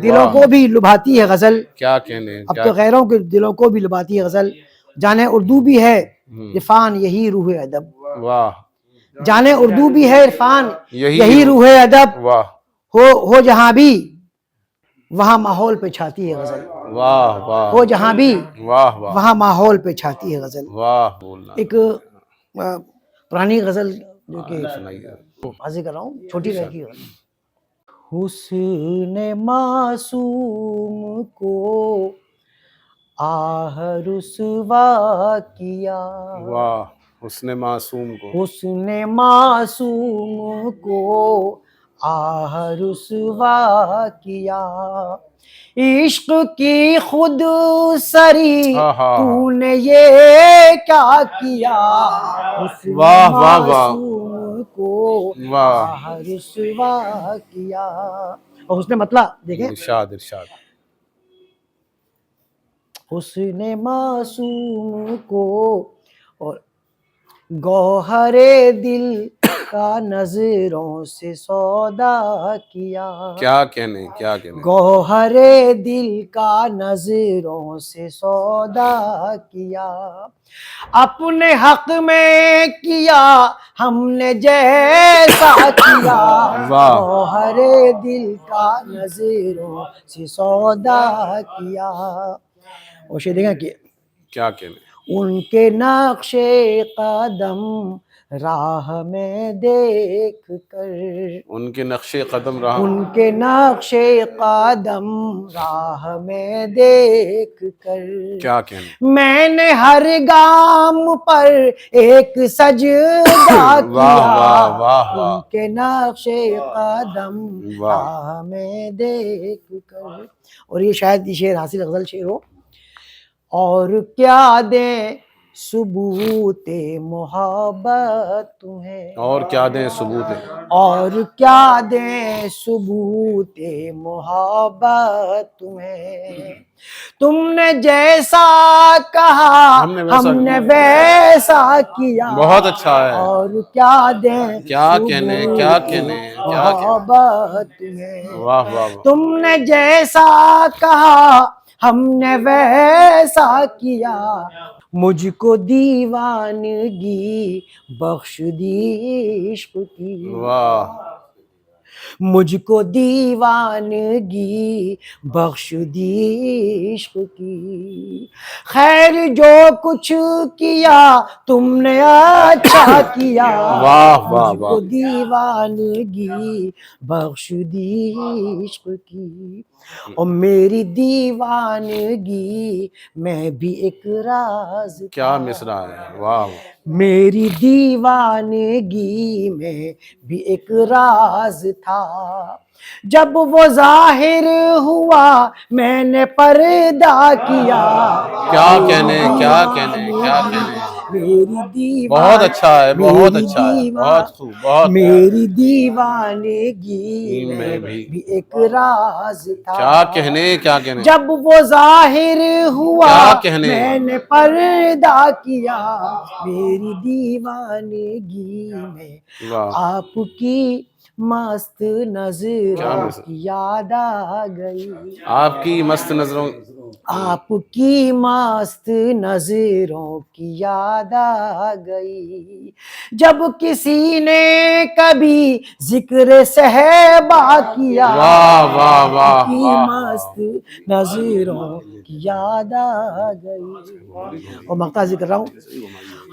دلوں کو بھی لبھاتی ہے غزل، کیا کہنے اب کیا تو غیروں کے دلوں کو بھی لبھاتی ہے غزل، جانے اردو بھی ہے عرفان یہی روح ادب، واہ، جانے اردو بھی ہے عرفان یہی یہی روح ادب، واہ ہو جہاں بھی وہاں ماحول پہ چھاتی ہے غزل، واہ واہ، ہو جہاں بھی واہ واہ، وہاں ماحول پہ چھاتی ہے غزل، واہ بولنا، ایک پرانی غزل جو کہ سنائیے، حاضر کر رہا ہوں، چھوٹی رہ کی غزل، حسن معصوم کو آہ رسوا کیا، واہ، حسن معصوم کو، حسن معصوم کو آہ رسوا کیا، عشق کی خود سری ہاں ہاں ہاں، تو نے یہ کیا کیا، حسن واہ واہ واہ، معصوم کو واہ، آہ رسوا کیا، اور حسن مطلب دیکھیں، ارشاد ارشاد، حسن معصوم کو، اور گوہر دل کا نظروں سے سودا کیا، کیا کہنے کیا کہنے، گوہر دل کا نظروں سے سودا کیا، اپنے حق میں کیا ہم نے جیسا کیا، واہ، گوہر دل کا نظروں سے سودا کیا، اور شیئر دیکھیں کہ کیا کہنے، ان کے نقش قدم راہ میں دیکھ کر، ان کے نقش قدم راہ ان کے نقش قدم راہ میں دیکھ کر، کیا کہنے، میں نے ہر گام پر ایک سجدہ واہ کیا، واہ واہ ان واہ کے نقش قدم واہ، راہ میں دیکھ کر۔ اور یہ شاید یہ شعر حاصل غزل شعر ہو۔ اور کیا دیں ثبوت محبت تمہیں، اور کیا دیں ثبوت ہے، اور کیا دیں ثبوت محبت تمہیں، تم نے جیسا کہا ہم نے ویسا کیا، بہت اچھا ہے، اور کیا دیں کیا کہنے، کیا کہنے، کیا کہنے، محبت تمہیں، واہ واہ واہ، تم نے جیسا کہا ہم نے ویسا کیا، مجھ کو دیوانگی بخش دی عشق کی، واہ، مجھ کو دیوانگی بخش دی عشق کی، خیر جو کچھ کیا تم نے اچھا کیا، واہ واہ مجھ کو واہ، دیوانگی بخش دی عشق کی، اور میری دیوانگی میں بھی ایک راز کیا تھا، مصرع ہے، واہ، میری دیوانگی میں بھی ایک راز تھا، جب وہ ظاہر ہوا میں نے پردہ کیا، کیا کہنے، کیا کہنے، کیا کہنے، میری دیوانگی، بہت اچھا ہے، بہت اچھا ہے، بہت خوب، بہت میری دیوانگی میں میں بھی، بھی ایک راز تھا، کیا کہنے، کیا کہنے، جب وہ ظاہر ہوا کیا کہنے، میں نے پردہ کیا، میری دیوانگی میں واہ، آپ کی مست کیا نظروں مصرع، کی یاد آ گئی، آپ کی مست نظروں، آپ کی مست نظروں کی یاد آ گئی، جب کسی نے کبھی ذکر صحبہ کیا، واہ واہ آپ واہ کی واہ، مست نظروں کی یاد آ گئی، اور مقطع ذکر رہا ہوں،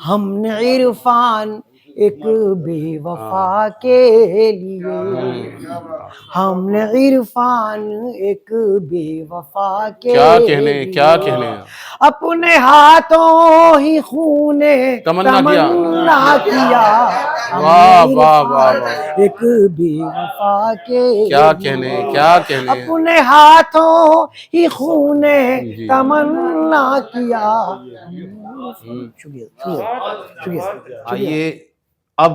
ہم نے عرفان ایک بے وفا کے لیے، ہم نے عرفان ایک بے وفا کے کیا کہنے، کیا لیے کہنے، اپنے ہاتھوں ہی خون تمنا کیا، تمنا کیا، ہم واہ نے واہ واہ عرفان واہ، ایک بے وفا کے کیا کہنے، لیے کیا کہنے، اپنے ہاتھوں ہی خون جی، تمنا کیا، شکریہ شکریہ شکریہ۔ آئیے اب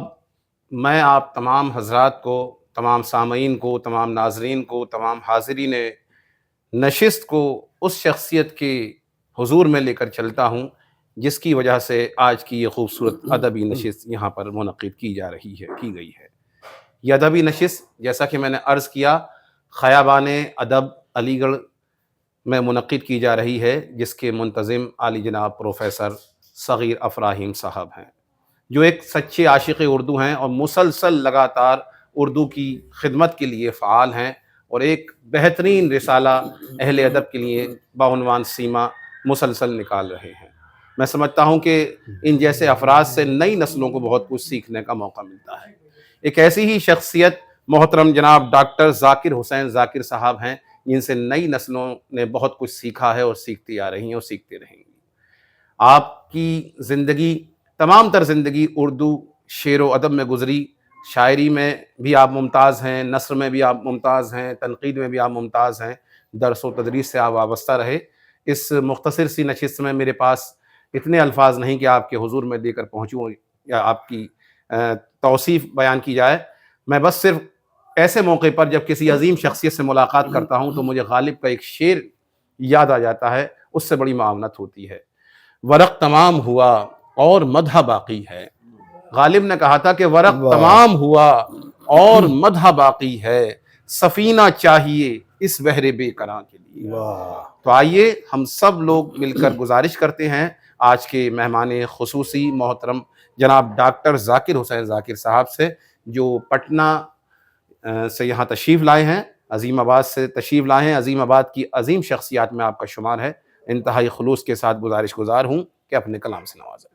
میں آپ تمام حضرات کو، تمام سامعین کو، تمام ناظرین کو، تمام حاضرین نشست کو اس شخصیت کے حضور میں لے کر چلتا ہوں جس کی وجہ سے آج کی یہ خوبصورت ادبی نشست یہاں پر منعقد کی گئی ہے۔ یہ ادبی نشست جیسا کہ میں نے عرض کیا خیابان ادب علی گڑھ میں منعقد کی جا رہی ہے، جس کے منتظم عالی جناب پروفیسر صغیر افراہیم صاحب ہیں، جو ایک سچے عاشق اردو ہیں اور مسلسل لگاتار اردو کی خدمت کے لیے فعال ہیں، اور ایک بہترین رسالہ اہل ادب کے لیے بعنوان سیما مسلسل نکال رہے ہیں۔ میں سمجھتا ہوں کہ ان جیسے افراد سے نئی نسلوں کو بہت کچھ سیکھنے کا موقع ملتا ہے۔ ایک ایسی ہی شخصیت محترم جناب ڈاکٹر ذاکر حسین ذاکر صاحب ہیں، جن سے نئی نسلوں نے بہت کچھ سیکھا ہے اور سیکھتی آ رہی ہیں اور سیکھتے رہیں گی۔ آپ کی زندگی، تمام تر زندگی اردو شعر و ادب میں گزری، شاعری میں بھی آپ ممتاز ہیں، نثر میں بھی آپ ممتاز ہیں، تنقید میں بھی آپ ممتاز ہیں، درس و تدریس سے آپ وابستہ رہے۔ اس مختصر سی نشست میں میرے پاس اتنے الفاظ نہیں کہ آپ کے حضور میں دے کر پہنچوں یا آپ کی توصیف بیان کی جائے۔ میں بس صرف ایسے موقع پر جب کسی عظیم شخصیت سے ملاقات کرتا ہوں تو مجھے غالب کا ایک شعر یاد آ جاتا ہے، اس سے بڑی معاونت ہوتی ہے۔ ورق تمام ہوا اور مدح باقی ہے، غالب نے کہا تھا کہ ورق تمام ہوا اور مدح باقی ہے، سفینہ چاہیے اس بحر بے کراں کے لیے۔ تو آئیے ہم سب لوگ مل کر گزارش کرتے ہیں آج کے مہمان خصوصی محترم جناب ڈاکٹر ذاکر حسین ذاکر صاحب سے، جو پٹنہ سے یہاں تشریف لائے ہیں، عظیم آباد سے تشریف لائے ہیں، عظیم آباد کی عظیم شخصیات میں آپ کا شمار ہے۔ انتہائی خلوص کے ساتھ گزارش گزار ہوں کہ اپنے کلام سے نوازیں۔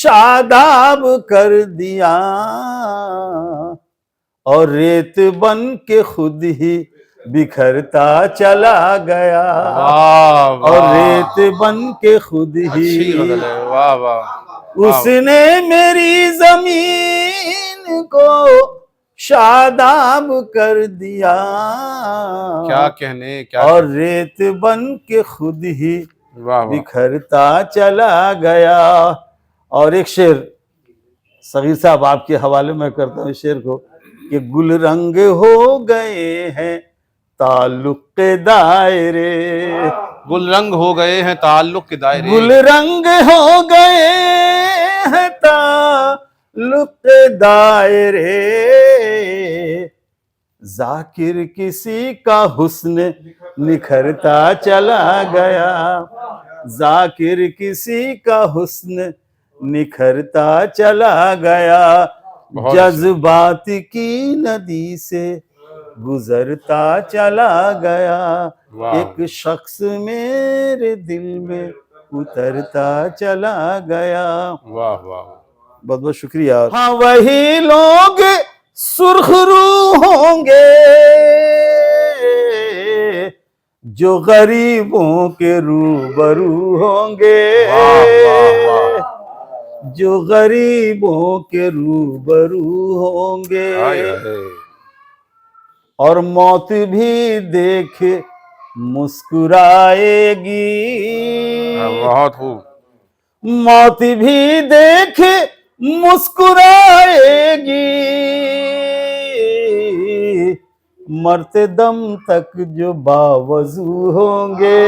شاداب کر دیا اور ریت بن کے خود ہی بکھرتا چلا گیا واہ اور واہ، ریت بن کے خود اچھی ہی غزل ہے، واہ واہ، اس نے میری زمین کو شاداب کر دیا کیا کہنے، کیا اور کہنے، ریت بن کے خود ہی واہ واہ، بکھرتا چلا گیا۔ اور ایک شعر صغیر صاحب آپ کے حوالے میں کرتا ہوں اس شعر کو کہ گل رنگ ہو گئے ہیں تعلق کے دائرے، گل رنگ ہو گئے ہیں تعلق کے دائرے، گل رنگ ہو گئے ہیں تعلق کے دائرے، ذاکر کسی کا حسن نکھرتا چلا گیا، ذاکر کسی کا حسن نکھرتا چلا گیا، بہت اچھا۔ جذبات کی ندی سے گزرتا چلا گیا، واہ۔ ایک شخص میرے دل میں اترتا چلا گیا۔ واہ واہ، بہت بہت شکریہ۔ ہاں وہی لوگ سرخ رو ہوں گے جو غریبوں کے روبرو ہوں گے، واہ واہ واہ، جو غریبوں کے روبرو ہوں گے، ہائے ہائے، اور موت بھی دیکھ مسکرائے گی، بہت خوب، موت بھی دیکھ مسکرائے گی، مرتے دم تک جو باوضو ہوں گے،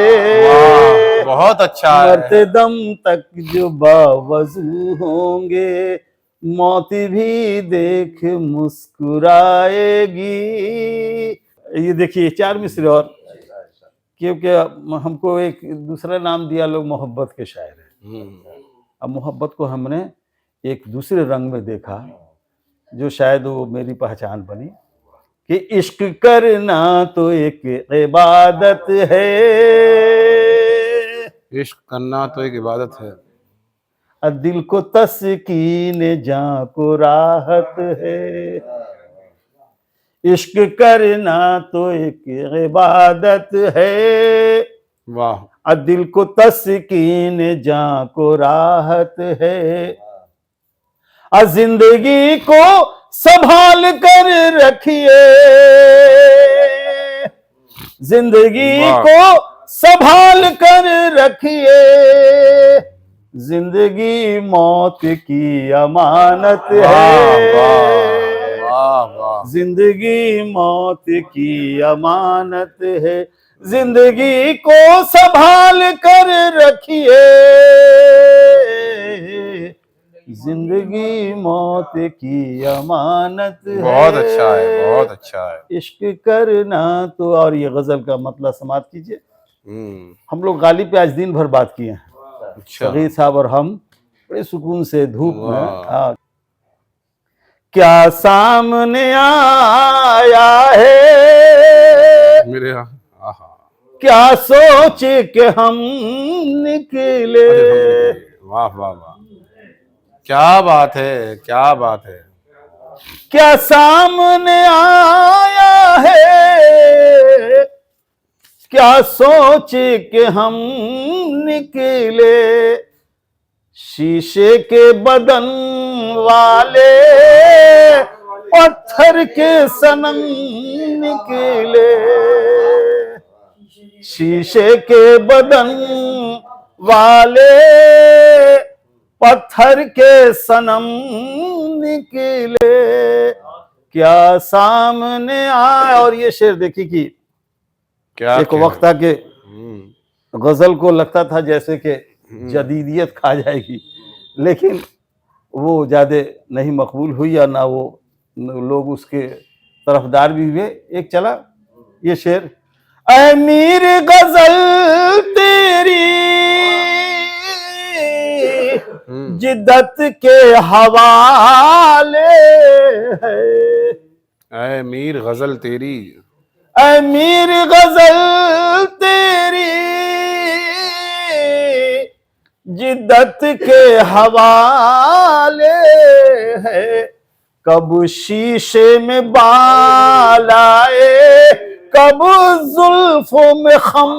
واہ، بہت اچھا ہے، مرتے دم تک جو باوضو ہوں گے، موت بھی دیکھ مسکرائے گی۔ یہ دیکھیے 4 مصرے اور، کیونکہ ہم کو ایک دوسرا نام دیا لوگ محبت کے شاعر ہیں، اب محبت کو ہم نے ایک دوسرے رنگ میں دیکھا جو شاید وہ میری پہچان بنی کہ عشق کرنا تو ایک عبادت ہے، عشق کرنا تو ایک عبادت ہے، دل کو تسکین جاں کو راحت ہے، عشق کرنا تو ایک عبادت ہے، واہ، دل کو تسکین جاں کو راحت ہے، زندگی کو سنبھال کر رکھیے، زندگی واہ، کو سنبھال کر رکھیے، زندگی موت کی امانت واہ ہے، واہ واہ، زندگی موت کی امانت ہے، زندگی کو سنبھال کر رکھیے، زندگی موت کی امانت ہے، بہت اچھا ہے، بہت اچھا ہے، عشق کرنا تو، اور یہ غزل کا مطلب سماعت کیجئے۔ ہم لوگ غالب پہ آج دن بھر بات کیے ہیں، اچھا، صغیر صاحب اور ہم بڑے سکون سے دھوپ میں، واہ، کیا سامنے آیا ہے، میرے یہاں، آہا، کیا سوچ کے ہم نکلے، ارے ہم نکلے، واہ واہ واہ، کیا بات ہے، کیا بات ہے، کیا سامنے آیا ہے، کیا سوچ کے ہم نکلے، شیشے کے بدن والے پتھر کے صنم نکلے، شیشے کے بدن والے پتھر کے صنم نکلے، کیا سامنے آئے۔ اور یہ شعر دیکھی کہ کیا ایک کہنے، وقت تھا کہ غزل کو لگتا تھا جیسے کہ جدیدیت کھا جائے گی، لیکن وہ زیادہ نہیں مقبول ہوئی اور نہ وہ لوگ اس کے طرفدار بھی ہوئے۔ ایک چلا یہ شعر، اے میر غزل تیری جدت کے حوالے ہے، اے میر غزل تیری، اے میر غزل تیری جدت کے حوالے ہے، کب شیشے میں بال آئے، کب زلفوں میں خم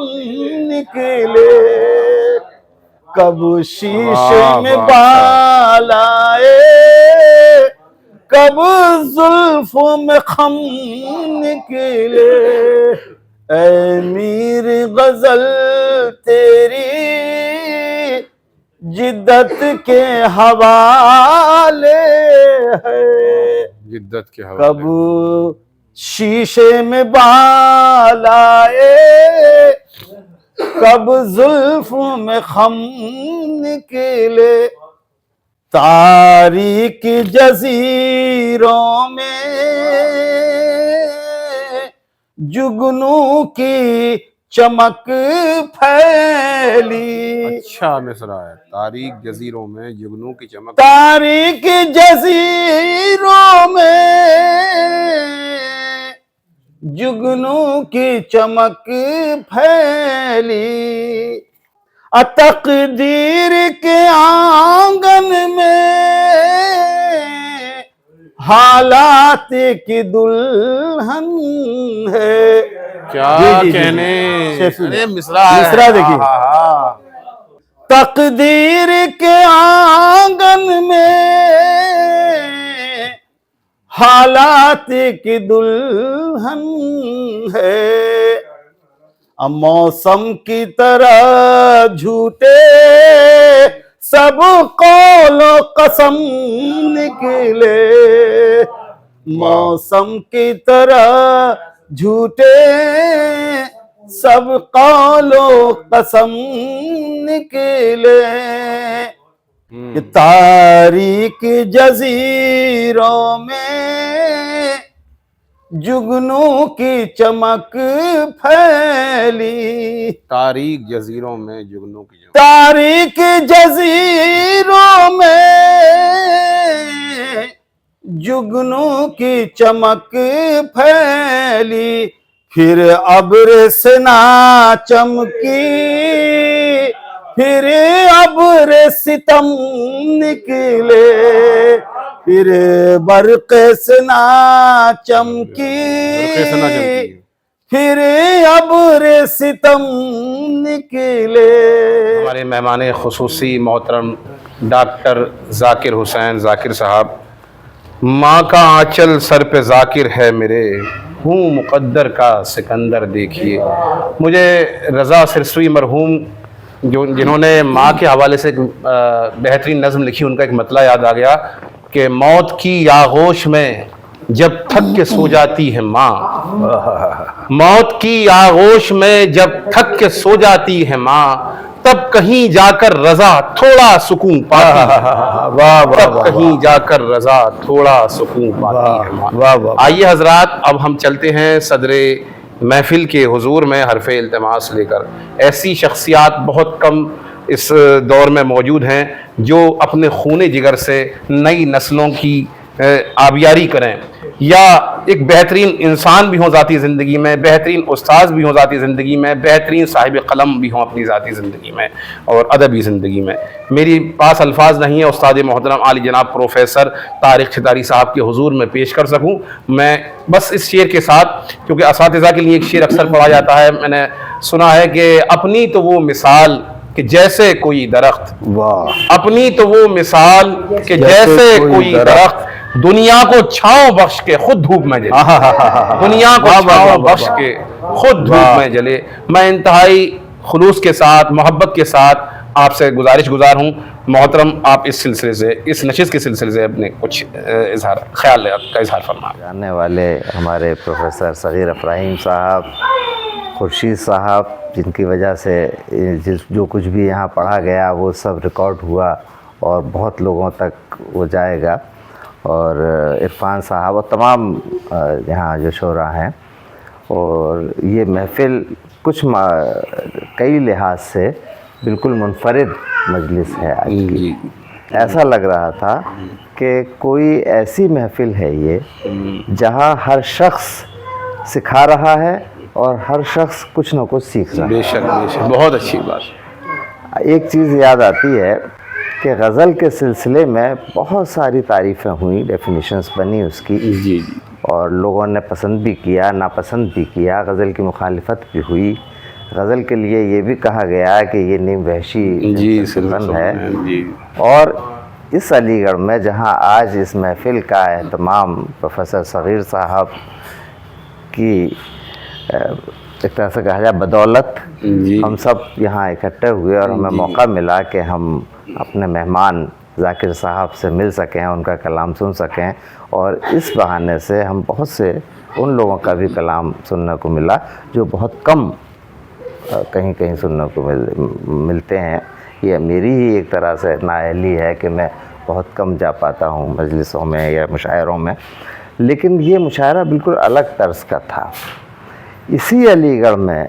نکلے، کب شیشے میں بال آئے، کب زلفوں میں خم نکلے، اے میر غزل تیری جدت کے حوالے ہے، جدت کے حوالے کب شیشے میں بال آئے، کب زلفوں میں خم نکلے، تاریک جزیروں میں جگنوں کی چمک پھیلی، اچھا مصرع ہے، تاریک جزیروں میں جگنوں کی چمک، تاریک جزیروں میں جگنوں کی چمک پھیلی، تقدیر کے آنگن میں حالات کی دلہن ہے۔ کیا جی کہنے، شیخ ارے مصرع ہے، مصرع دیکھیے، تقدیر کے آنگن میں حالات کی دلہن ہے، موسم کی طرح جھوٹے سب قول و قسم نکلے، موسم کی طرح جھوٹے سب قول و قسم نکلے، کہ تاریک جزیروں میں جگنوں کی چمک پھیلی، تاریک جزیروں میں جگنوں کی چمک، تاریک جزیروں میں جگنوں کی چمک پھیلی، پھر ابر سے نہ چمکی، پھر ابر ستم نکلے، پھر برق سے نہ چمکی، پھر ابر ستم نکلے۔ ہمارے مہمان خصوصی محترم ڈاکٹر ذاکر حسین ذاکر صاحب، ماں کا آنچل سر پہ ذاکر ہے میرے، ہوں مقدر کا سکندر دیکھیے۔ مجھے رضا سرسوی مرحوم جنہوں نے ماں کے حوالے سے ایک بہترین نظم لکھی، ان کا ایک مطلع یاد آ گیا کہ موت کی آغوش میں جب تھک کے سو جاتی ہے ماں، موت کی آغوش میں جب تھک کے سو جاتی ہے ماں، تب کہیں جا کر رضا تھوڑا سکون پاتی ہے، تب کہیں جا کر رضا تھوڑا سکون پاتی ہے ماں۔ آئیے حضرات، اب ہم چلتے ہیں صدر محفل کے حضور میں حرف التماس لے کر۔ ایسی شخصیات بہت کم اس دور میں موجود ہیں جو اپنے خون جگر سے نئی نسلوں کی آبیاری کریں، یا ایک بہترین انسان بھی ہوں ذاتی زندگی میں، بہترین استاذ بھی ہوں ذاتی زندگی میں، بہترین صاحب قلم بھی ہوں اپنی ذاتی زندگی میں اور ادبی زندگی میں۔ میری پاس الفاظ نہیں ہے استاد محترم عالی جناب پروفیسر طارق چھتاری صاحب کے حضور میں پیش کر سکوں۔ میں بس اس شعر کے ساتھ، کیونکہ اساتذہ کے لیے ایک شعر اکثر پڑھا جاتا ہے، میں نے سنا ہے کہ اپنی تو وہ مثال کہ جیسے کوئی درخت، اپنی تو وہ مثال کہ جیسے کوئی درخت، دنیا کو چھاؤں بخش کے خود دھوپ میں جلے، دنیا کو چھاؤں بخش کے خود دھوپ میں جلے۔ میں انتہائی خلوص کے ساتھ، محبت کے ساتھ آپ سے گزارش گزار ہوں محترم، آپ اس سلسلے سے، اس نشست کے سلسلے سے اپنے کچھ خیال کا اظہار فرمائیں۔ جاننے والے ہمارے پروفیسر صغیر افراہیم صاحب، خورشید صاحب، جن کی وجہ سے جو کچھ بھی یہاں پڑھا گیا وہ سب ریکارڈ ہوا اور بہت لوگوں تک وہ جائے گا، اور عرفان صاحب اور تمام یہاں جو شعراء ہیں، اور یہ محفل کچھ کئی لحاظ سے بالکل منفرد مجلس ہے آج کی۔ ایسا لگ رہا تھا کہ کوئی ایسی محفل ہے یہ جہاں ہر شخص سکھا رہا ہے اور ہر شخص کچھ نہ کچھ سیکھ رہا ہے۔ بے شک بے شک، بہت اچھی بات۔ ایک چیز یاد آتی ہے کہ غزل کے سلسلے میں بہت ساری تعریفیں ہوئیں، ڈیفینیشنز بنی اس کی، جی اور لوگوں نے پسند بھی کیا، ناپسند بھی کیا، غزل کی مخالفت بھی ہوئی. غزل کے لیے یہ بھی کہا گیا کہ یہ نیم وحشی جی فن ہے. جی اور اس علی گڑھ میں جہاں آج اس محفل کا اہتمام پروفیسر صغیر صاحب کی ایک طرح سے کہا جائے بدولت جی ہم سب یہاں اکٹھے ہوئے اور ہمیں موقع ملا کہ ہم اپنے مہمان ذاکر صاحب سے مل سکیں، ان کا کلام سن سکیں، اور اس بہانے سے ہم بہت سے ان لوگوں کا بھی کلام سننے کو ملا جو بہت کم کہیں کہیں سننے کو ملتے ہیں. یہ میری ہی ایک طرح سے نااہلی ہے کہ میں بہت کم جا پاتا ہوں مجلسوں میں یا مشاعروں میں، لیکن یہ مشاعرہ بالکل الگ طرز کا تھا. اسی علی گڑھ میں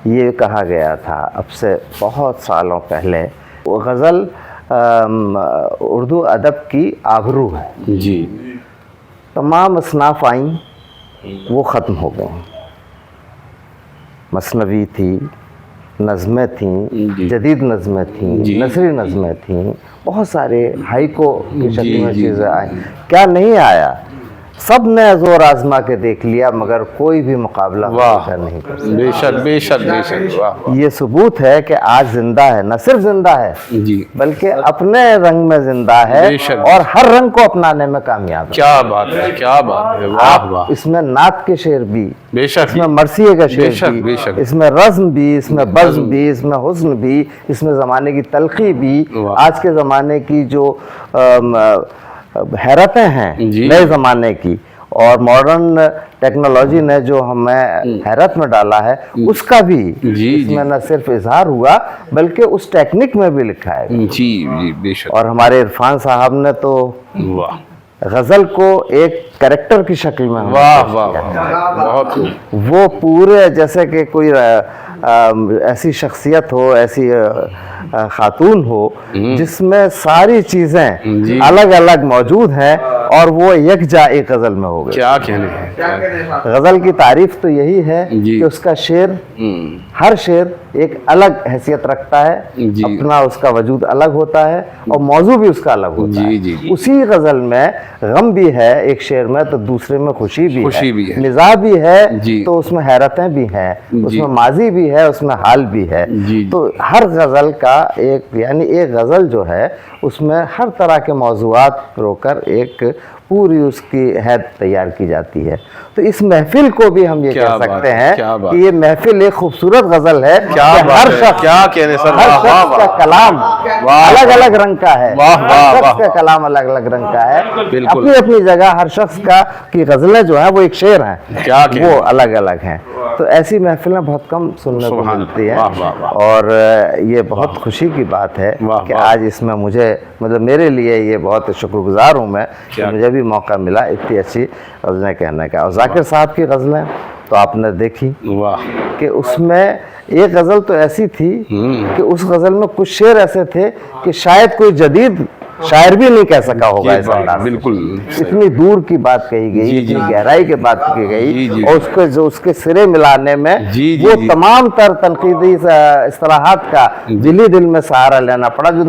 یہ کہا گیا تھا اب سے بہت سالوں پہلے، وہ غزل اردو ادب کی آبرو ہے. جی تمام اصناف آئیں، وہ ختم ہو گئیں. مثنوی تھی، نظمیں تھیں، جدید نظمیں تھیں، نثری نظمیں تھیں، بہت سارے ہائیکو کی شکل میں چیزیں آئیں. کیا نہیں آیا؟ سب نے زور آزما کے دیکھ لیا، مگر کوئی بھی مقابلہ نہیں کر سکتا. بے شک بے شک بے شک. واہ یہ ثبوت ہے کہ آج زندہ ہے، نہ صرف زندہ ہے جی، بلکہ اپنے رنگ میں زندہ ہے، بے شک. اور ہر رنگ کو اپنانے میں کامیاب ہے. کیا بات ہے، کیا بات ہے. واہ واہ. اس میں نعت کے شعر بھی، بے شک اس میں مرثیے کا بے شعر شک بھی، بے شک. اس میں رزم بھی، اس میں بزم بھی، اس میں حسن بھی، اس میں زمانے کی تلخی بھی، واہ. آج کے زمانے کی جو حیرتیں ہیں جی. نئے زمانے کی، اور ماڈرن ٹیکنالوجی نے جو ہمیں حیرت میں ڈالا ہے، اس کا بھی جی اس میں نہ صرف اظہار ہوا بلکہ اس ٹیکنک میں بھی لکھا ہے. جی جی بے شک. اور ہمارے عرفان صاحب نے تو واہ غزل کو ایک کریکٹر کی شکل میں واہ واہ واہ. بہت خوب. وہ پورے جیسے کہ کوئی ایسی شخصیت ہو، ایسی خاتون ہو جس میں ساری چیزیں جی. الگ الگ موجود ہیں، اور وہ یکجا ایک غزل میں ہو گئی. کیا کہنے ہیں. غزل کی تعریف تو یہی ہے جی. کہ اس کا شعر، ہر شعر ایک الگ حیثیت رکھتا ہے، جی. اپنا اس کا وجود الگ ہوتا ہے، اور موضوع بھی اس کا الگ ہوتا ہے. جی جی. اسی غزل میں غم بھی ہے ایک شعر میں، تو دوسرے میں خوشی بھی ہے. مزاح بھی ہے، جی. تو اس میں حیرتیں بھی ہیں، اس میں ماضی بھی ہے، اس میں حال بھی ہے. جی. تو ہر غزل کا یعنی ایک غزل جو ہے اس میں ہر طرح کے موضوعات رو کر ایک پوری اس کی حید تیار کی جاتی ہے. تو اس محفل کو بھی ہم یہ کہہ سکتے ہیں کہ یہ محفل ایک خوبصورت غزل ہے. ہر شخص کا کلام الگ الگ رنگ کا ہے، ہر شخص کا کلام الگ الگ رنگ کا ہے، اپنی اپنی جگہ ہر شخص کی غزلیں جو ہیں وہ ایک شعر ہیں، وہ الگ الگ ہیں. تو ایسی محفلیں بہت کم سننے کو ملتی ہیں، اور یہ بہت خوشی کی بات ہے کہ آج اس میں مطلب میرے لیے یہ بہت شکر گزار ہوں میں کہ مجھے بھی موقع ملا اتنی اچھی غزلیں کہنے کا. اور ذاکر صاحب کی غزلیں تو آپ نے دیکھی کہ اس میں ایک غزل تو ایسی تھی کہ اس غزل میں کچھ شعر ایسے تھے کہ شاید کوئی جدید شاعر بھی نہیں کہہ سکا ہوگا اس انداز. بالکل اتنی دور کی بات کہی گئی، اتنی گہرائی کی بات کی گئی، اور اس کے سرے ملانے میں وہ تمام تر تنقیدی اصطلاحات کا دل میں سہارا لینا پڑا جو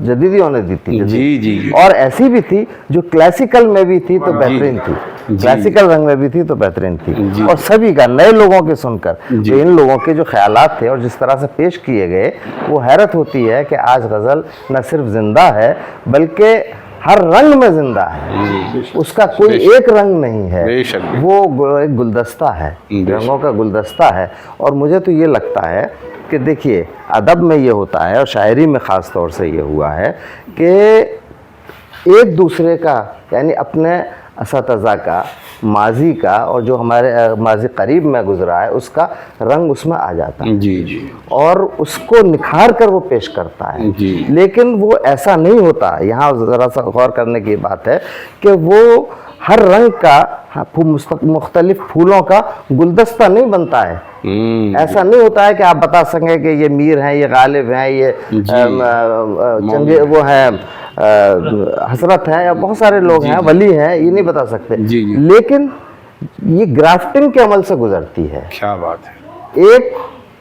جدیدیوں نے دی تھی. اور ایسی بھی تھی جو کلاسیکل میں بھی تھی تو بہترین تھی، کلاسیکل رنگ میں بھی تھی تو بہترین تھی. اور سبھی کا نئے لوگوں کے سن کر جو ان لوگوں کے جو خیالات تھے اور جس طرح سے پیش کیے گئے، وہ حیرت ہوتی ہے کہ آج غزل نہ صرف زندہ ہے بلکہ ہر رنگ میں زندہ ہے. اس کا کوئی ایک رنگ نہیں ہے، وہ ایک گلدستہ ہے، رنگوں کا گلدستہ ہے. اور مجھے تو یہ لگتا ہے کہ دیکھیے ادب میں یہ ہوتا ہے، اور شاعری میں خاص طور سے یہ ہوا ہے کہ ایک دوسرے کا یعنی اپنے اساتذہ کا، ماضی کا، اور جو ہمارے ماضی قریب میں گزرا ہے اس کا رنگ اس میں آ جاتا ہے، اور اس کو نکھار کر وہ پیش کرتا ہے. لیکن وہ ایسا نہیں ہوتا. یہاں ذرا سا غور کرنے کی بات ہے کہ وہ ہر رنگ کا مختلف پھولوں کا گلدستہ نہیں بنتا ہے. ایسا نہیں ہوتا ہے کہ آپ بتا سکیں کہ یہ میر ہیں، یہ غالب ہیں، یہ وہ ہیں حسرت ہیں، یا بہت سارے لوگ ہیں، ولی ہیں، یہ نہیں بتا سکتے. لیکن یہ گرافٹنگ کے عمل سے گزرتی ہے. کیا بات ہے. ایک